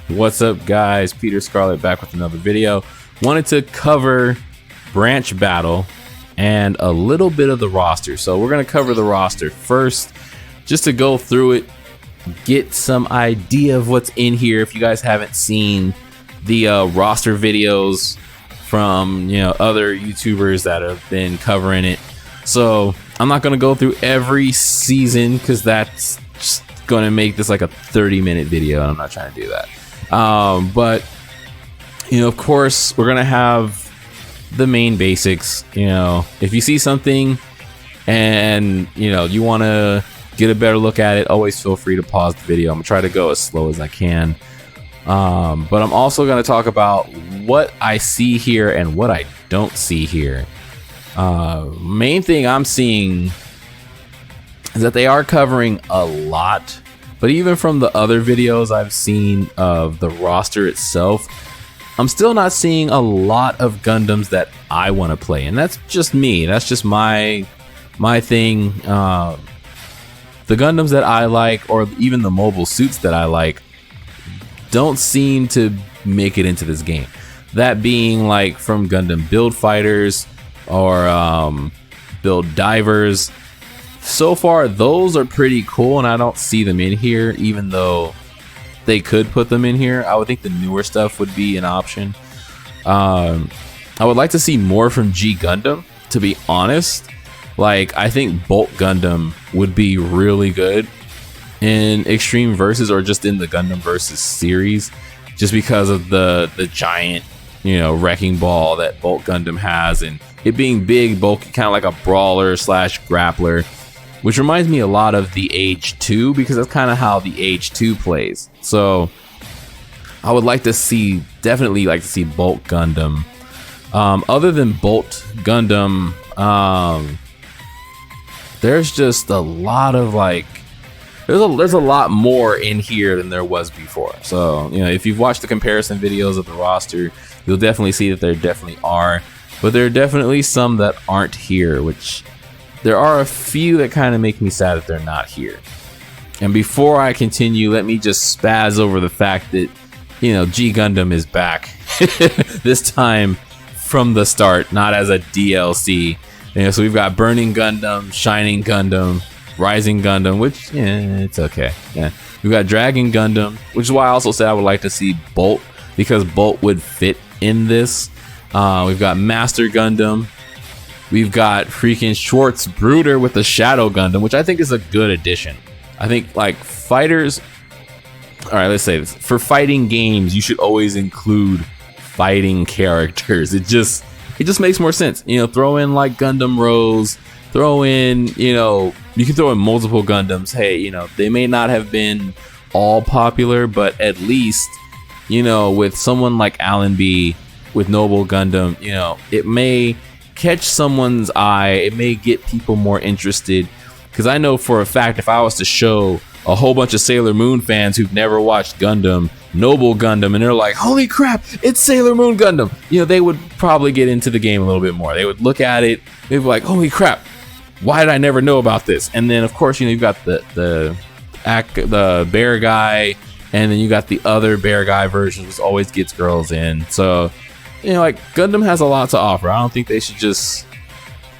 What's up, guys? Peter Scarlett back with another video. Wanted to cover branch battle and a little bit of the roster. So we're going to cover the roster first just to go through it, get some idea of what's in here. If you guys haven't seen the roster videos from other YouTubers that have been covering it, so I'm not going to go through every season because that's just going to make this like a 30-minute video, and I'm not trying to do that. But of course, we're gonna have the main basics. If you see something and you want to get a better look at it, always feel free to pause the video. I'm gonna try to go as slow as I can. But I'm also gonna talk about what I see here and what I don't see here. Main thing I'm seeing is that they are covering a lot. But even from the other videos I've seen of the roster itself, I'm still not seeing a lot of Gundams that I want to play. And that's just me. That's just my thing. The Gundams that I like, or even the mobile suits that I like, don't seem to make it into this game. That being like from Gundam Build Fighters or Build Divers. So far, those are pretty cool, and I don't see them in here, even though they could put them in here. I would think the newer stuff would be an option. I would like to see more from G Gundam, to be honest. Like, I think Bolt Gundam would be really good in Extreme Versus, or just in the Gundam Versus series, just because of the giant, wrecking ball that Bolt Gundam has, and it being big, bulky, kind of like a brawler slash grappler. Which reminds me a lot of the Age 2, because that's kind of how the Age 2 plays. So I would like to see, definitely like to see Bolt Gundam. Other than Bolt Gundam, there's just a lot of there's a lot more in here than there was before. So if you've watched the comparison videos of the roster, you'll definitely see that there definitely are. But there are definitely some that aren't here, which there are a few that kind of make me sad that they're not here. And before I continue, let me just spaz over the fact that, G Gundam is back. This time from the start, not as a DLC. So we've got Burning Gundam, Shining Gundam, Rising Gundam, which, it's okay. Yeah. We've got Dragon Gundam, which is why I also said I would like to see Bolt, because Bolt would fit in this. We've got Master Gundam. We've got freaking Schwartz Bruder with the Shadow Gundam, which I think is a good addition. I think like fighters, all right, let's say this. For fighting games, you should always include fighting characters. It just makes more sense. Throw in like Gundam Rose, throw in, you can throw in multiple Gundams. Hey, they may not have been all popular, but at least, with someone like Allenby with Noble Gundam, it may catch someone's eye. It may get people more interested, because I know for a fact if I was to show a whole bunch of Sailor Moon fans who've never watched Gundam, Noble Gundam, and they're like, holy crap, it's Sailor Moon Gundam, they would probably get into the game a little bit more. They would look at it, they'd be like, holy crap, why did I never know about this? And then of course you've got the bear guy, and then you got the other bear guy version, which always gets girls in. So like Gundam has a lot to offer. I don't think they should just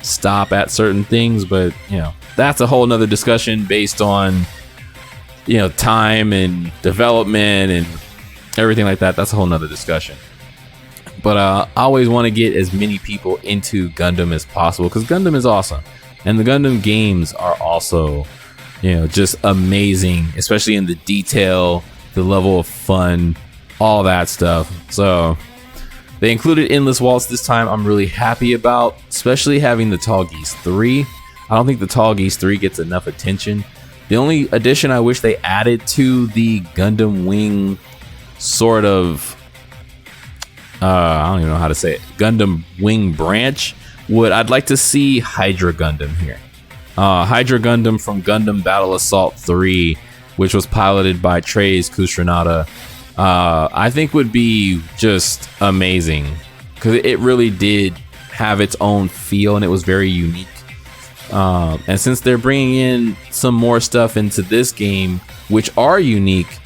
stop at certain things, but that's a whole nother discussion based on time and development and everything like that. That's a whole nother discussion. But I always want to get as many people into Gundam as possible, because Gundam is awesome, and the Gundam games are also just amazing, especially in the detail, the level of fun, all that stuff. So they included Endless Waltz this time. I'm really happy about, especially having the Tall Geese 3. I don't think the Tall Geese 3 gets enough attention. The only addition I wish they added to the Gundam Wing sort of, I don't even know how to say it, Gundam Wing branch, I'd like to see Hydra Gundam here. Hydra Gundam from Gundam Battle Assault 3, which was piloted by Treize Kusranada. I think would be just amazing, because it really did have its own feel and it was very unique. And since they're bringing in some more stuff into this game, which are unique,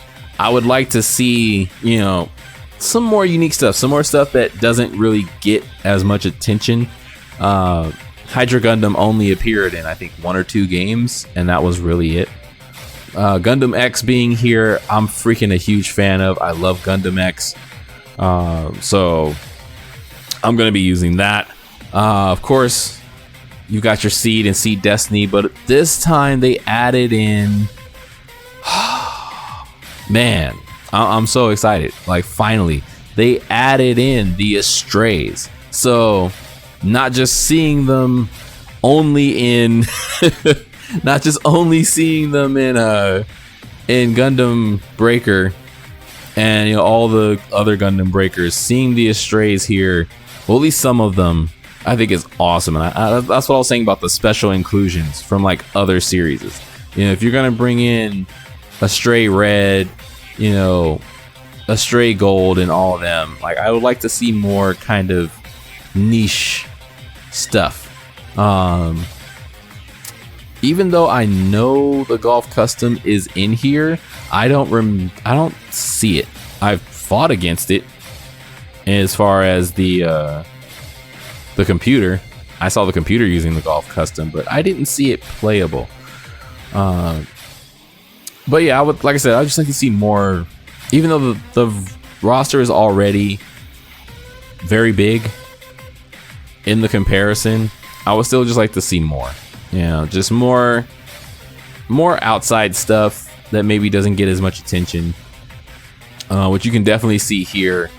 I would like to see, you know, some more unique stuff, some more stuff that doesn't really get as much attention. Hydra Gundam only appeared in, I think, 1 or 2 games, and that was really it. Gundam X being here, I'm freaking a huge fan of. I love Gundam X. So I'm going to be using that. Of course, you got your Seed and Seed Destiny, but this time they added in... Man, I'm so excited. Like, finally, they added in the Estrays. So, not just seeing them only in... not just only seeing them in Gundam Breaker and, you know, all the other Gundam Breakers, seeing the Estrays here, well, at least some of them, I think is awesome. And that's what I was saying about the special inclusions from like other series. You know, if you're gonna bring in Astray Red, you know, Astray Gold, and all of them, like, I would like to see more kind of niche stuff. Even though I know the Golf Custom is in here, I don't see it. I've fought against it as far as the computer. I saw the computer using the Golf Custom, but I didn't see it playable. But yeah, I would, like I said, I just like to see more. Even though the roster is already very big in the comparison, I would still just like to see more. You know, just more outside stuff that maybe doesn't get as much attention. Which you can definitely see here.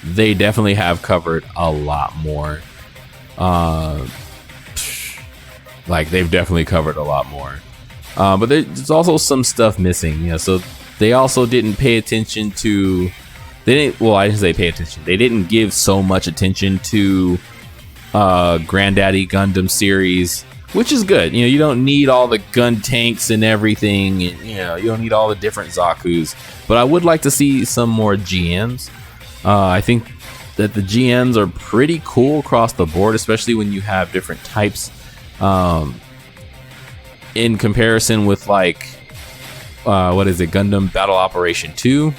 They definitely have covered a lot more. Like, they've definitely covered a lot more. But there's also some stuff missing. You know, so they also didn't pay attention to. Well, I didn't say pay attention. They didn't give so much attention to Granddaddy Gundam series, which is good. You know, you don't need all the gun tanks and everything, and, you know, you don't need all the different Zakus. But I would like to see some more GMs. I think that the GMs are pretty cool across the board, especially when you have different types. In comparison with, like, what is it, Gundam Battle Operation 2.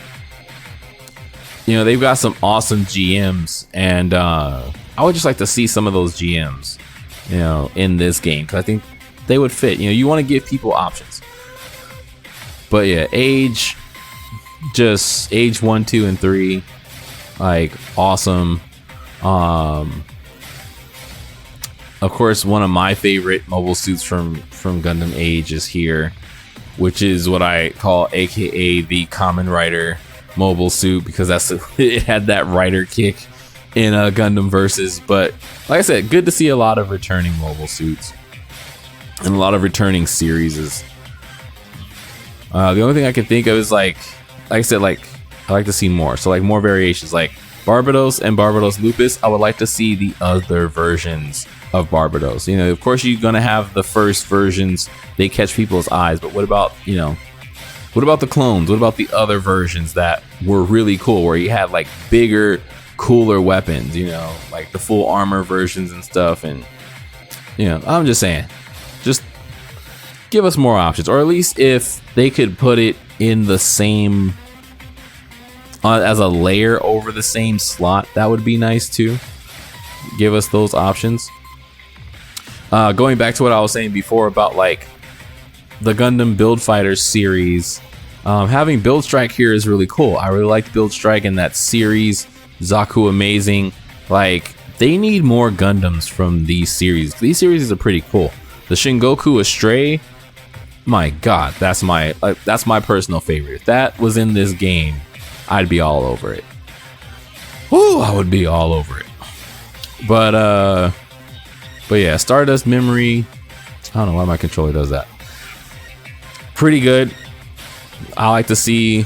You know, they've got some awesome GMs, and I would just like to see some of those GMs, you know, in this game, because I think they would fit. You know, you want to give people options. But yeah, age 1, 2, and 3, like, awesome. Of course, one of my favorite mobile suits from Gundam Age is here, which is what I call AKA the Common Rider mobile suit, because it had that rider kick in Gundam Versus. But like I said, good to see a lot of returning mobile suits and a lot of returning series. The only thing I can think of is, like I said, like, I like to see more. So, like, more variations, like Barbados and Barbados Lupus. I would like to see the other versions of Barbados. You know, of course, you're gonna have the first versions. They catch people's eyes, but what about, you know, what about the clones? What about the other versions that were really cool, where you had, like, bigger, cooler weapons, you know, like the full armor versions and stuff? And, you know, I'm just saying, just give us more options, or at least if they could put it in the same as a layer over the same slot, that would be nice too. Give us those options. Going back to what I was saying before about, like, the Gundam Build Fighters series, having Build Strike here is really cool. I really liked Build Strike in that series. Zaku amazing. Like, they need more Gundams from these series. These series are pretty cool. The Shingoku Astray, my god, that's my personal favorite. If that was in this game, I'd be all over it. Woo, I would be all over it. But yeah, Stardust Memory, I don't know why my controller does that. Pretty good. I like to see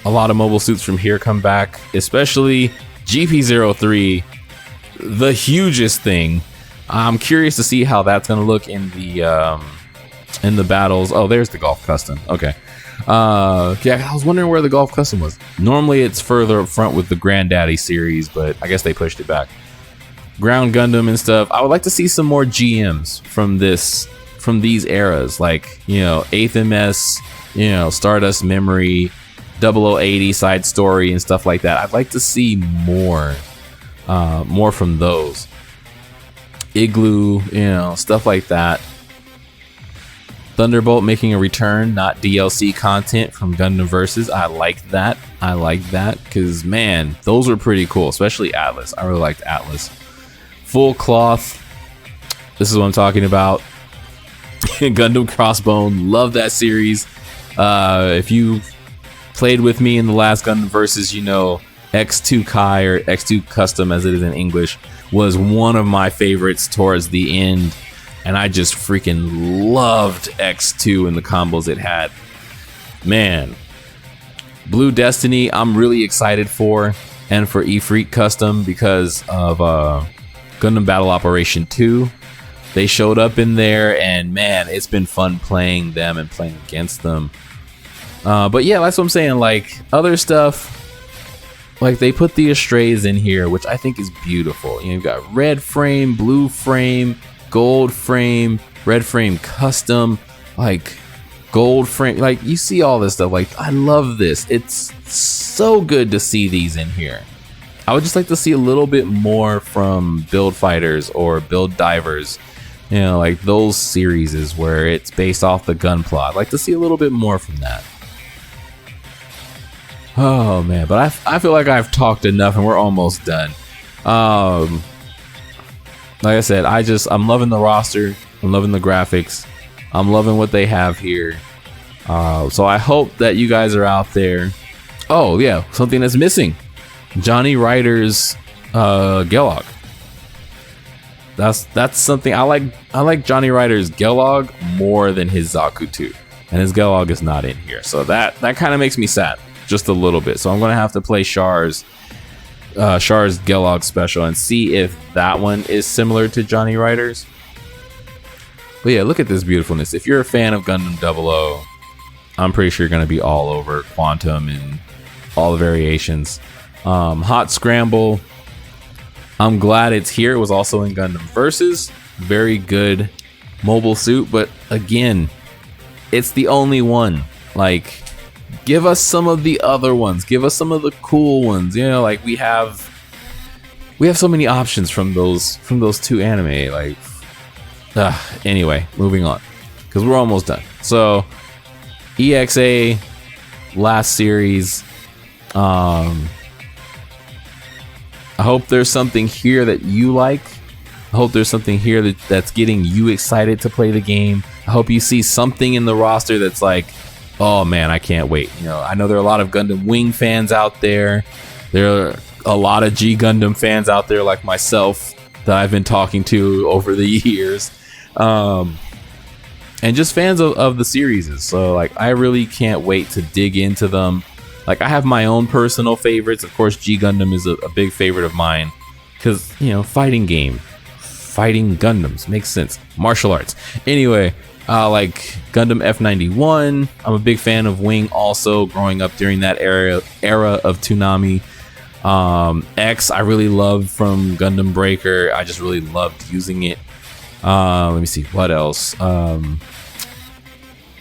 a lot of mobile suits from here come back, especially GP03, the hugest thing. I'm curious to see how that's gonna look in the battles. Oh, there's the Golf Custom. Okay. Yeah, I was wondering where the Golf Custom was. Normally it's further up front with the Granddaddy series, but I guess they pushed it back. Ground Gundam and stuff. I would like to see some more GMs from these eras, like, you know, 8th MS, you know, Stardust Memory, 0080 side story and stuff like that. I'd like to see more from those. Igloo, stuff like that. Thunderbolt making a return, not DLC content from Gundam Versus. I like that. Because, man, those were pretty cool, especially Atlas. I really liked Atlas. Full Cloth. This is what I'm talking about. Gundam Crossbone. Love that series. If you played with me in the last Gundam Versus, X2 Kai, or X2 Custom as it is in English, was one of my favorites towards the end. And I just freaking loved X2 and the combos it had. Man. Blue Destiny, I'm really excited for. And for Ifrit Custom because of Gundam Battle Operation 2. They showed up in there, and man, it's been fun playing them and playing against them. But yeah, that's what I'm saying. Like, other stuff, like they put the Astrays in here, which I think is beautiful. You've got red frame, blue frame, gold frame, red frame custom, like gold frame. Like, you see all this stuff. Like, I love this. It's so good to see these in here. I would just like to see a little bit more from Build Fighters or Build Divers. Like those series where it's based off the Gunpla. I'd like to see a little bit more from that. Oh man, but I feel like I've talked enough and we're almost done. Like I said, I'm loving the roster. I'm loving the graphics. I'm loving what they have here. So I hope that you guys are out there. Oh yeah, something that's missing. Johnny Ryder's Gelog. That's something I like. I like Johnny Ryder's Gelog more than his Zaku 2, and his Gelog is not in here. So that kind of makes me sad just a little bit. So I'm gonna have to play Char's Gelog special and see if that one is similar to Johnny Ryder's. But yeah, look at this beautifulness. If you're a fan of Gundam 00, I'm pretty sure you're gonna be all over Quantum and all the variations. Hot Scramble, I'm glad it's here. It was also in Gundam Versus. Very good mobile suit, but again, it's the only one. Like, give us some of the other ones. Give us some of the cool ones. Like we have so many options from those two anime. Like, anyway, moving on, because we're almost done. So, EXA, last series. I hope there's something here that you like. I hope there's something here that's getting you excited to play the game. I hope you see something in the roster that's like, oh man, I can't wait. I know there are a lot of Gundam Wing fans out there. There are a lot of G Gundam fans out there like myself that I've been talking to over the years. And just fans of the series. So like, I really can't wait to dig into them. Like, I have my own personal favorites. Of course, G Gundam is a big favorite of mine because, fighting game, fighting Gundams makes sense. Martial arts. Anyway, like Gundam F91. I'm a big fan of Wing also, growing up during that era of Toonami. X, I really love from Gundam Breaker. I just really loved using it. Let me see, what else?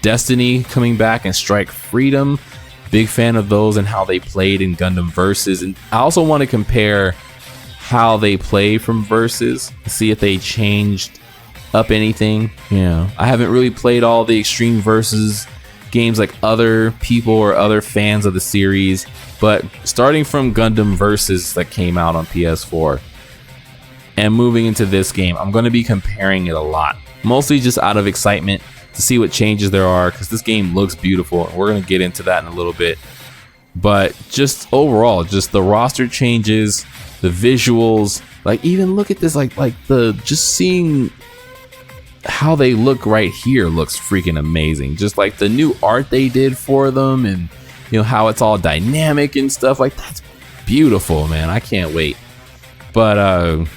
Destiny coming back and Strike Freedom. Big fan of those and how they played in Gundam Versus. And I also want to compare how they play from Versus, see if they changed up anything. I haven't really played all the Extreme Versus games like other people or other fans of the series, but starting from Gundam Versus that came out on PS4 and moving into this game, I'm going to be comparing it a lot, mostly just out of excitement to see what changes there are, because this game looks beautiful and we're going to get into that in a little bit. But just overall, just the roster changes, the visuals, like even look at this, like the just seeing how they look right here looks freaking amazing. Just like the new art they did for them, and how it's all dynamic and stuff, like that's beautiful, man. I can't wait. But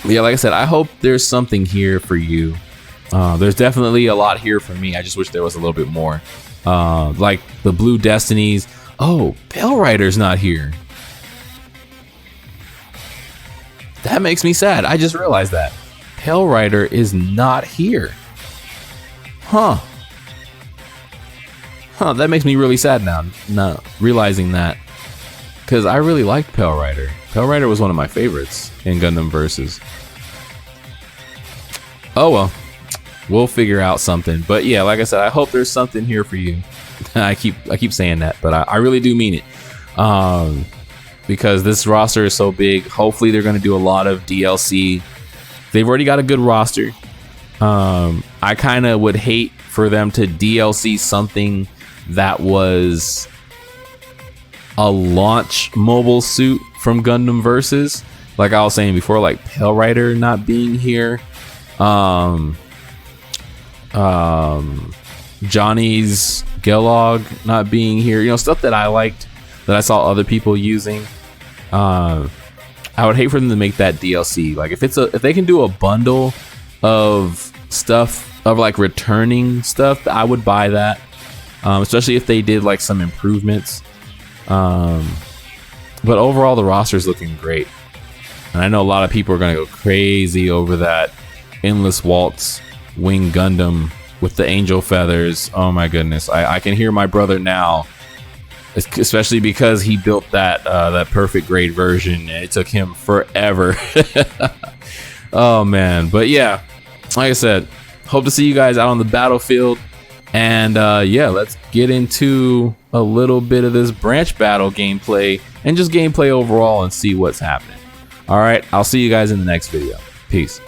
yeah, like I said, I hope there's something here for you. There's definitely a lot here for me. I just wish there was a little bit more. Like the Blue Destinies. Oh, Pale Rider's not here. That makes me sad. I just realized that. Pale Rider is not here. Huh. Huh, that makes me really sad now, not realizing that. Because I really liked Pale Rider. Pale Rider was one of my favorites in Gundam Versus. Oh well, we'll figure out something. But yeah, like I said, I hope there's something here for you. I keep saying that, but I really do mean it. Because this roster is so big. Hopefully they're going to do a lot of DLC. They've already got a good roster. I kind of would hate for them to DLC something that was a launch mobile suit from Gundam Versus. Like I was saying before, like Pale Rider not being here. Johnny's Gelog not being here. You know, stuff that I liked that I saw other people using. I would hate for them to make that DLC. Like if they can do a bundle of stuff of like returning stuff, I would buy that. Especially if they did like some improvements. But overall, the roster is looking great, and I know a lot of people are gonna go crazy over that Endless Waltz Wing Gundam with the angel feathers. Oh my goodness, I can hear my brother now, especially because he built that perfect grade version. It took him forever. Oh man, but yeah, like I said, hope to see you guys out on the battlefield. And yeah, let's get into a little bit of this branch battle gameplay and just gameplay overall and see what's happening. All right, I'll see you guys in the next video. Peace.